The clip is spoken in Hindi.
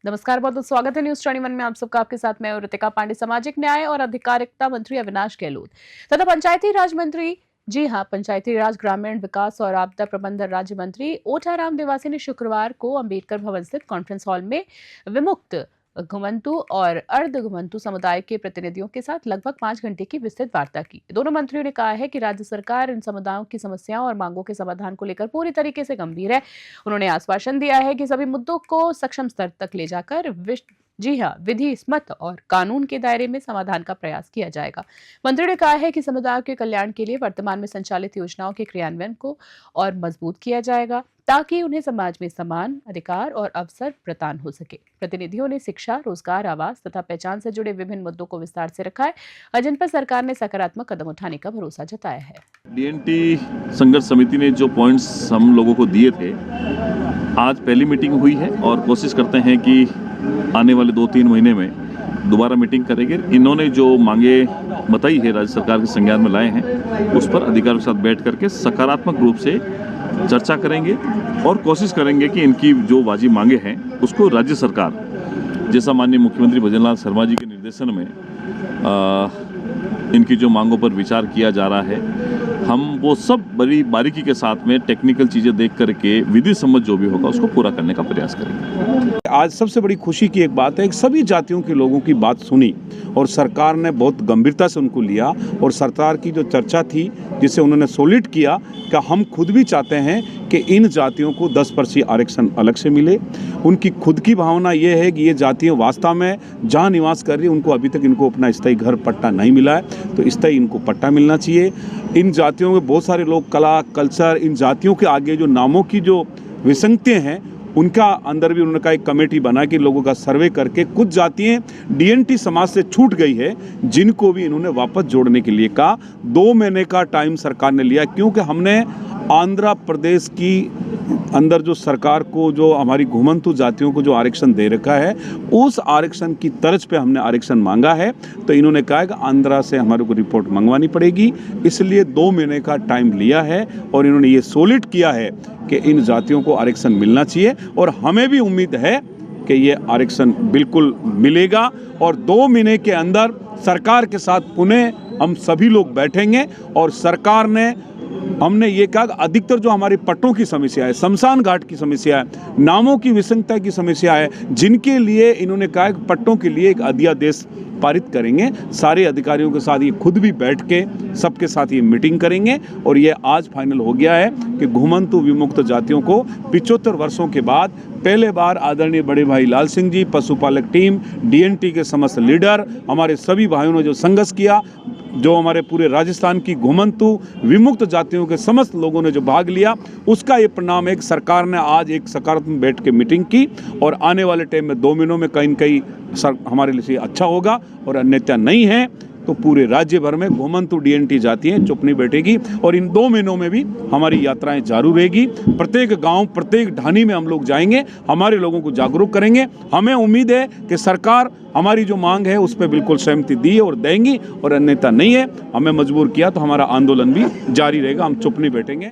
नमस्कार, बहुत बहुत स्वागत है न्यूज 21 में। आप सबका आपके साथ मैं ऋतिका पांडे। सामाजिक न्याय और अधिकारिता मंत्री अविनाश गहलोत तथा पंचायती राज मंत्री, जी हां, पंचायती राज, ग्रामीण विकास और आपदा प्रबंधन राज्य मंत्री ओठाराम निवासी ने शुक्रवार को अंबेडकर भवन स्थित कॉन्फ्रेंस हॉल में विमुक्त, घुमंतु और अर्ध घुमंतु समुदाय के प्रतिनिधियों के साथ लगभग 5 घंटे की विस्तृत वार्ता की। दोनों मंत्रियों ने कहा है कि राज्य सरकार इन समुदायों की समस्याओं और मांगों के समाधान को लेकर पूरी तरीके से गंभीर है। उन्होंने आश्वासन दिया है कि सभी मुद्दों को सक्षम स्तर तक ले जाकर विधि, मत और कानून के दायरे में समाधान का प्रयास किया जाएगा। मंत्री ने कहा है कि समुदायों के कल्याण के लिए वर्तमान में संचालित योजनाओं के क्रियान्वयन को और मजबूत किया जाएगा ताकि उन्हें समाज में समान अधिकार और अवसर प्रदान हो सके। प्रतिनिधियों ने शिक्षा, रोजगार, आवास तथा पहचान से जुड़े विभिन्न मुद्दों को विस्तार से रखा है और जिन पर सरकार ने सकारात्मक कदम उठाने का भरोसा जताया है। डीएनटी संघर्ष समिति ने जो पॉइंट्स हम लोगों को दिए थे, आज पहली मीटिंग हुई है और कोशिश करते हैं कि आने वाले 2-3 महीने में दोबारा मीटिंग करेंगे। इन्होंने जो मांगे बताई है, राज्य सरकार के संज्ञान में लाए हैं, उस पर अधिकारियों के साथ बैठ करके सकारात्मक रूप से चर्चा करेंगे और कोशिश करेंगे कि इनकी जो वाजिब मांगे हैं उसको राज्य सरकार, जैसा माननीय मुख्यमंत्री भजनलाल शर्मा जी के निर्देशन में इनकी जो मांगों पर विचार किया जा रहा है, हम वो सब बड़ी बारीकी के साथ में टेक्निकल चीज़ें देख करके विधि सम्मत जो भी होगा उसको पूरा करने का प्रयास करेंगे। आज सबसे बड़ी खुशी की एक बात है कि सभी जातियों के लोगों की बात सुनी और सरकार ने बहुत गंभीरता से उनको लिया और सरकार की जो चर्चा थी जिसे उन्होंने सॉलिड किया कि हम खुद भी चाहते हैं कि इन जातियों को 10% आरक्षण अलग से मिले। उनकी खुद की भावना ये है कि ये जातियाँ वास्तव में जहाँ निवास कर रही है उनको अभी तक इनको अपना स्थायी घर पट्टा नहीं मिला है, तो स्थायी इनको पट्टा मिलना चाहिए। इन जातियों में बहुत सारे लोग कला, कल्चर, इन जातियों के आगे जो नामों की जो विसंगतियाँ हैं उनका अंदर भी उन्होंने कहा एक कमेटी बना के लोगों का सर्वे करके कुछ जातियाँ डीएनटी समाज से छूट गई है जिनको भी इन्होंने वापस जोड़ने के लिए कहा। 2 महीने का टाइम सरकार ने लिया क्योंकि हमने आंध्र प्रदेश की अंदर जो सरकार को जो हमारी घुमंतु जातियों को जो आरक्षण दे रखा है उस आरक्षण की तर्ज पे हमने आरक्षण मांगा है, तो इन्होंने कहा कि आंध्रा से हमारे को रिपोर्ट मंगवानी पड़ेगी, इसलिए 2 महीने का टाइम लिया है और इन्होंने ये सॉलिड किया है कि इन जातियों को आरक्षण मिलना चाहिए और हमें भी उम्मीद है कि ये आरक्षण बिल्कुल मिलेगा और 2 महीने के अंदर सरकार के साथ पुनः हम सभी लोग बैठेंगे और सरकार ने हमने ये कहा अधिकतर जो हमारी पट्टों की समस्या है, शमशान घाट की समस्या है, नामों की विसंगता की समस्या है, जिनके लिए इन्होंने कहा कि पट्टों के लिए एक अध्यादेश पारित करेंगे। सारे अधिकारियों के साथ ये खुद भी बैठ के सबके साथ ये मीटिंग करेंगे और ये आज फाइनल हो गया है कि घुमंतु विमुक्त जातियों को 75 वर्षों के बाद पहले बार आदरणीय बड़े भाई लाल सिंह जी, पशुपालक टीम, डीएनटी के समस्त लीडर, हमारे सभी भाइयों ने जो संघर्ष किया, जो हमारे पूरे राजस्थान की घुमंतु विमुक्त जातियों के समस्त लोगों ने जो भाग लिया, उसका ये परिणाम है कि सरकार ने आज एक सकारात्मक बैठ के मीटिंग की और आने वाले टाइम में 2 महीनों में कहीं न कहीं हमारे लिए अच्छा होगा और अन्यथा नहीं है तो पूरे राज्य भर में घुमंतु डीएनटी जातियाँ चुप नहीं बैठेगी और इन 2 महीनों में भी हमारी यात्राएं जारी रहेगी। प्रत्येक गांव, प्रत्येक ढानी में हम लोग जाएंगे, हमारे लोगों को जागरूक करेंगे। हमें उम्मीद है कि सरकार हमारी जो मांग है उस पर बिल्कुल सहमति दी है और देंगी और अन्यथा नहीं है, हमें मजबूर किया तो हमारा आंदोलन भी जारी रहेगा, हम चुप नहीं बैठेंगे।